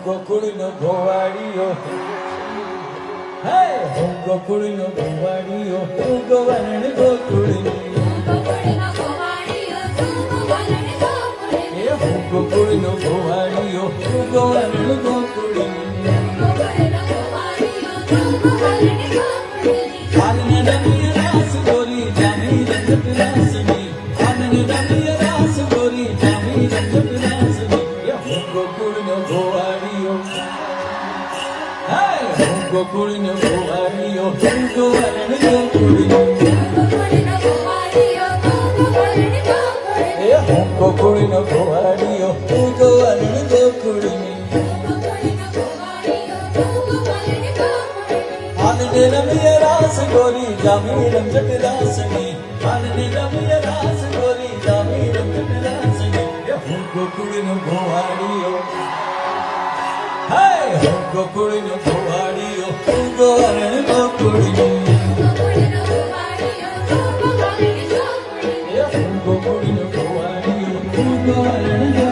ગોકુળનો ભોવાડીયો હે હું ગોકુળનો ભોવાડીયો તું ગોવર્ણ ગોકુળની એ હું ગોકુળનો ભોવાડીયો તું ગોવર્ણ ગોકુળની આનંદ રમ્ય રાસ ગોરી જામી રંજક રાસની આનંદ રમ્ય રાસ ગોરી જામી રંજક રાસની એ હું ગોકુળનો ભોવાડીયો ગોકુળનો ભોવાડીયો તું ગોવર્ણ ગોકુળની એ હું ગોકુળનો ભોવાડીયો તું ગોવર્ણ ગોકુળની આનંદ રમ્ય રાસ ગોરી જામી રંજક રાસની આનંદ રમ્ય રાસ ગોરી જામી રંજક રાસની એ હું ગોકુળનો ભોવાડીયો હું ગોકુળનો ભોવાડીયો તું ગોવર્ણ ગોકુળની એ હું ગોકુળનો ભોવાડીયો તું ગોવર્ણ